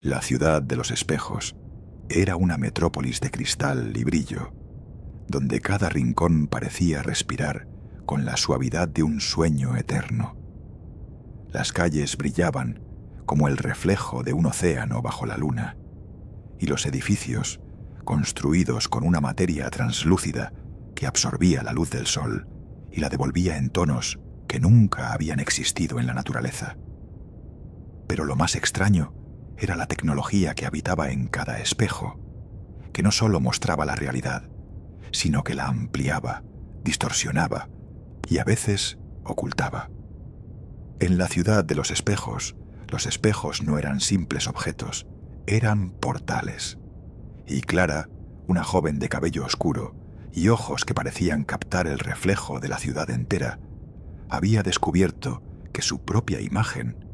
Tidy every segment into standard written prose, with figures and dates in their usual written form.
La ciudad de los espejos era una metrópolis de cristal y brillo, donde cada rincón parecía respirar con la suavidad de un sueño eterno. Las calles brillaban como el reflejo de un océano bajo la luna, y los edificios, construidos con una materia translúcida que absorbía la luz del sol y la devolvía en tonos que nunca habían existido en la naturaleza. Pero lo más extraño era la tecnología que habitaba en cada espejo, que no solo mostraba la realidad, sino que la ampliaba, distorsionaba y a veces ocultaba. En la ciudad de los espejos no eran simples objetos, eran portales. Y Clara, una joven de cabello oscuro y ojos que parecían captar el reflejo de la ciudad entera, había descubierto que su propia imagen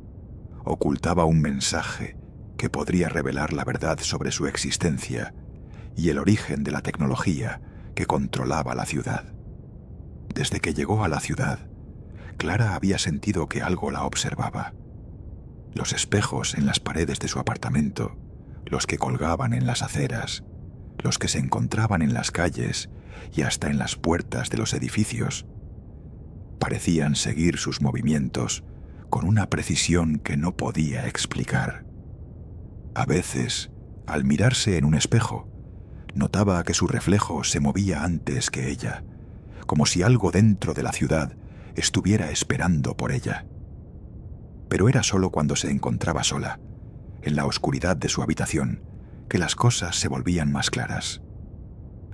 ocultaba un mensaje que podría revelar la verdad sobre su existencia y el origen de la tecnología que controlaba la ciudad. Desde que llegó a la ciudad, Clara había sentido que algo la observaba. Los espejos en las paredes de su apartamento, los que colgaban en las aceras, los que se encontraban en las calles y hasta en las puertas de los edificios, parecían seguir sus movimientos con una precisión que no podía explicar. A veces, al mirarse en un espejo, notaba que su reflejo se movía antes que ella, como si algo dentro de la ciudad estuviera esperando por ella. Pero era solo cuando se encontraba sola, en la oscuridad de su habitación, que las cosas se volvían más claras.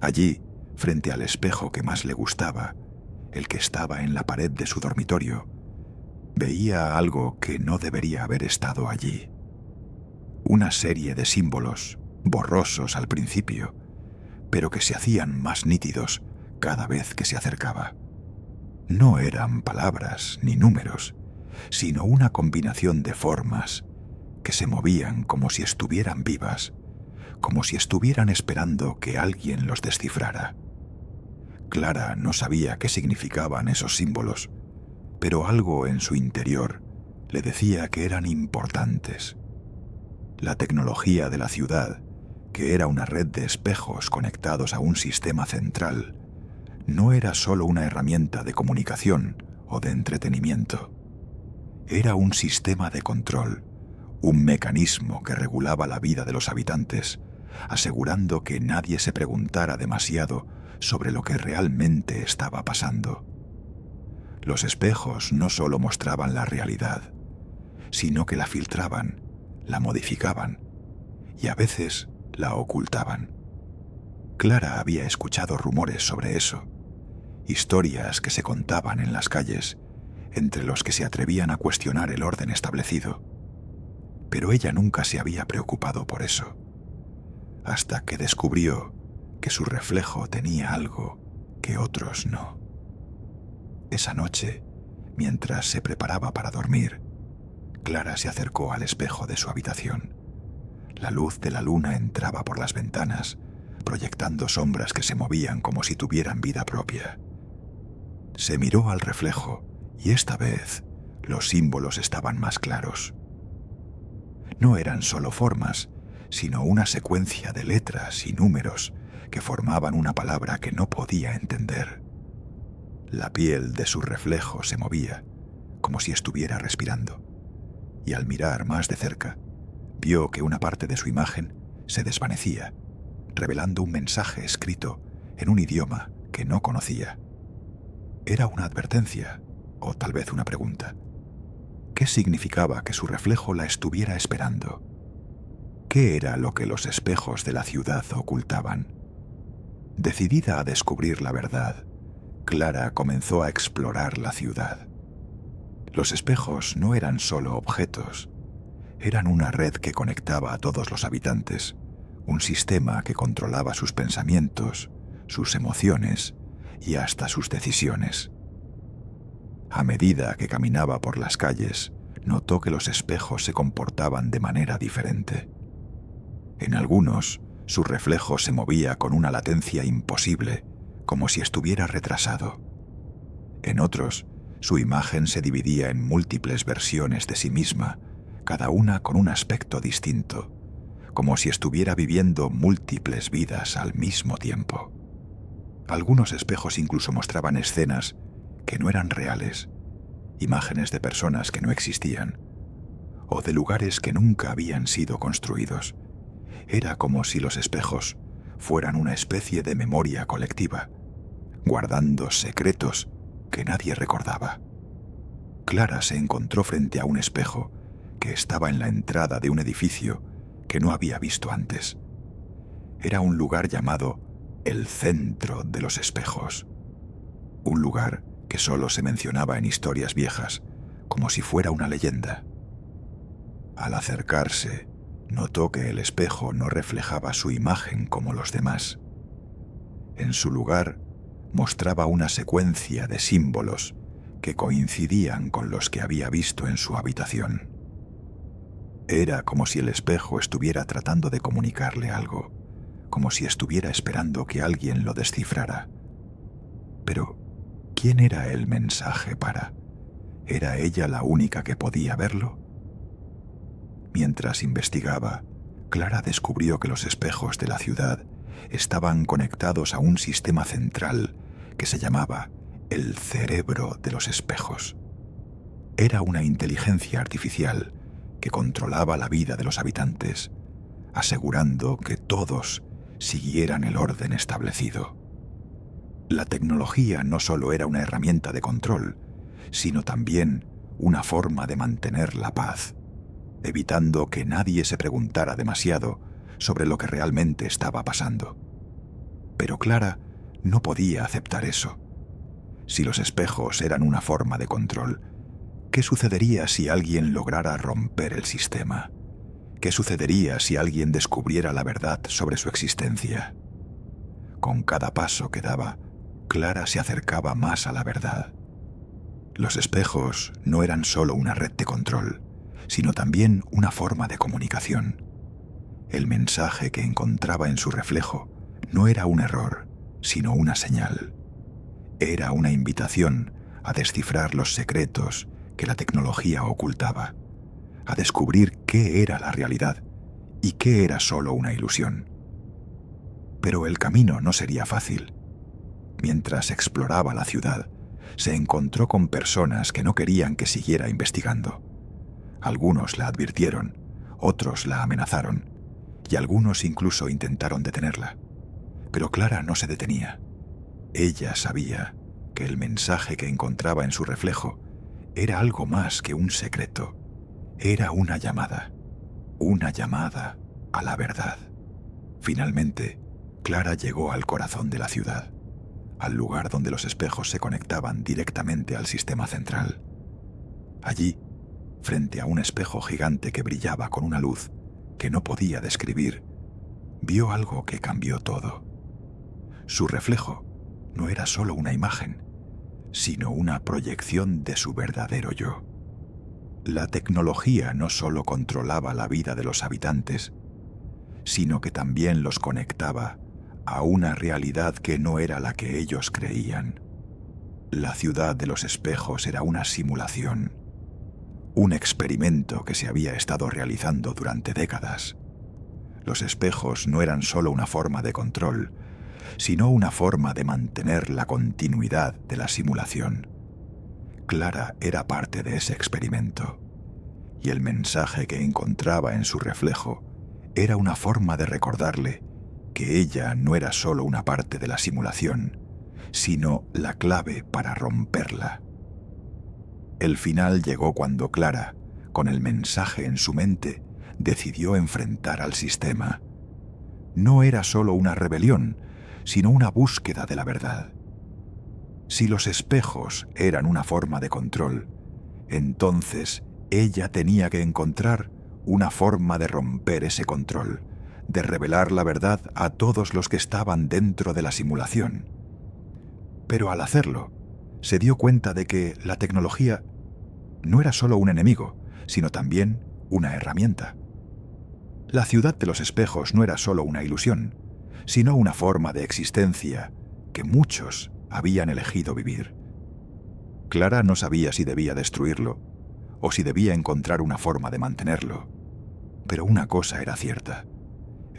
Allí, frente al espejo que más le gustaba, el que estaba en la pared de su dormitorio, veía algo que no debería haber estado allí. Una serie de símbolos, borrosos al principio, pero que se hacían más nítidos cada vez que se acercaba. No eran palabras ni números, sino una combinación de formas que se movían como si estuvieran vivas, como si estuvieran esperando que alguien los descifrara. Clara no sabía qué significaban esos símbolos, pero algo en su interior le decía que eran importantes. La tecnología de la ciudad, que era una red de espejos conectados a un sistema central, no era solo una herramienta de comunicación o de entretenimiento. Era un sistema de control, un mecanismo que regulaba la vida de los habitantes, asegurando que nadie se preguntara demasiado sobre lo que realmente estaba pasando. Los espejos no solo mostraban la realidad, sino que la filtraban, la modificaban y a veces la ocultaban. Clara había escuchado rumores sobre eso, historias que se contaban en las calles, entre los que se atrevían a cuestionar el orden establecido. Pero ella nunca se había preocupado por eso, hasta que descubrió que su reflejo tenía algo que otros no. Esa noche, mientras se preparaba para dormir, Clara se acercó al espejo de su habitación. La luz de la luna entraba por las ventanas, proyectando sombras que se movían como si tuvieran vida propia. Se miró al reflejo y esta vez los símbolos estaban más claros. No eran solo formas, sino una secuencia de letras y números que formaban una palabra que no podía entender. La piel de su reflejo se movía, como si estuviera respirando, y al mirar más de cerca, vio que una parte de su imagen se desvanecía, revelando un mensaje escrito en un idioma que no conocía. Era una advertencia, o tal vez una pregunta. ¿Qué significaba que su reflejo la estuviera esperando? ¿Qué era lo que los espejos de la ciudad ocultaban? Decidida a descubrir la verdad, Clara comenzó a explorar la ciudad. Los espejos no eran solo objetos, eran una red que conectaba a todos los habitantes, un sistema que controlaba sus pensamientos, sus emociones y hasta sus decisiones. A medida que caminaba por las calles, notó que los espejos se comportaban de manera diferente. En algunos, su reflejo se movía con una latencia imposible, como si estuviera retrasado. En otros, su imagen se dividía en múltiples versiones de sí misma, cada una con un aspecto distinto, como si estuviera viviendo múltiples vidas al mismo tiempo. Algunos espejos incluso mostraban escenas que no eran reales, imágenes de personas que no existían, o de lugares que nunca habían sido construidos. Era como si los espejos fueran una especie de memoria colectiva, guardando secretos que nadie recordaba. Clara se encontró frente a un espejo que estaba en la entrada de un edificio que no había visto antes. Era un lugar llamado el Centro de los Espejos, un lugar que solo se mencionaba en historias viejas, como si fuera una leyenda. Al acercarse, notó que el espejo no reflejaba su imagen como los demás. En su lugar, mostraba una secuencia de símbolos que coincidían con los que había visto en su habitación. Era como si el espejo estuviera tratando de comunicarle algo, como si estuviera esperando que alguien lo descifrara. Pero, ¿quién era el mensaje para? ¿Era ella la única que podía verlo? Mientras investigaba, Clara descubrió que los espejos de la ciudad estaban conectados a un sistema central que se llamaba el cerebro de los espejos. Era una inteligencia artificial que controlaba la vida de los habitantes, asegurando que todos siguieran el orden establecido. La tecnología no solo era una herramienta de control, sino también una forma de mantener la paz, evitando que nadie se preguntara demasiado sobre lo que realmente estaba pasando. Pero Clara no podía aceptar eso. Si los espejos eran una forma de control, ¿qué sucedería si alguien lograra romper el sistema? ¿Qué sucedería si alguien descubriera la verdad sobre su existencia? Con cada paso que daba, Clara se acercaba más a la verdad. Los espejos no eran solo una red de control, sino también una forma de comunicación. El mensaje que encontraba en su reflejo no era un error, sino una señal. Era una invitación a descifrar los secretos que la tecnología ocultaba, a descubrir qué era la realidad y qué era solo una ilusión. Pero el camino no sería fácil. Mientras exploraba la ciudad, se encontró con personas que no querían que siguiera investigando. Algunos la advirtieron, otros la amenazaron, y algunos incluso intentaron detenerla. Pero Clara no se detenía. Ella sabía que el mensaje que encontraba en su reflejo era algo más que un secreto. Era una llamada a la verdad. Finalmente, Clara llegó al corazón de la ciudad, al lugar donde los espejos se conectaban directamente al sistema central. Allí, frente a un espejo gigante que brillaba con una luz que no podía describir, vio algo que cambió todo. Su reflejo no era solo una imagen, sino una proyección de su verdadero yo. La tecnología no solo controlaba la vida de los habitantes, sino que también los conectaba a una realidad que no era la que ellos creían. La ciudad de los espejos era una simulación, un experimento que se había estado realizando durante décadas. Los espejos no eran solo una forma de control, sino una forma de mantener la continuidad de la simulación. Clara era parte de ese experimento, y el mensaje que encontraba en su reflejo era una forma de recordarle que ella no era solo una parte de la simulación, sino la clave para romperla. El final llegó cuando Clara, con el mensaje en su mente, decidió enfrentar al sistema. No era solo una rebelión, sino una búsqueda de la verdad. Si los espejos eran una forma de control, entonces ella tenía que encontrar una forma de romper ese control, de revelar la verdad a todos los que estaban dentro de la simulación. Pero al hacerlo, se dio cuenta de que la tecnología no era solo un enemigo, sino también una herramienta. La ciudad de los espejos no era solo una ilusión, sino una forma de existencia que muchos habían elegido vivir. Clara no sabía si debía destruirlo o si debía encontrar una forma de mantenerlo, pero una cosa era cierta: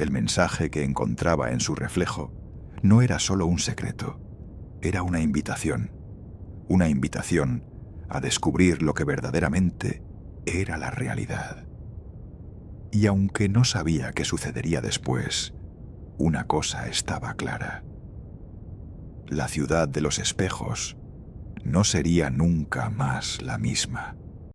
El mensaje que encontraba en su reflejo no era solo un secreto, era una invitación a descubrir lo que verdaderamente era la realidad. Y aunque no sabía qué sucedería después, una cosa estaba clara. La ciudad de los espejos no sería nunca más la misma.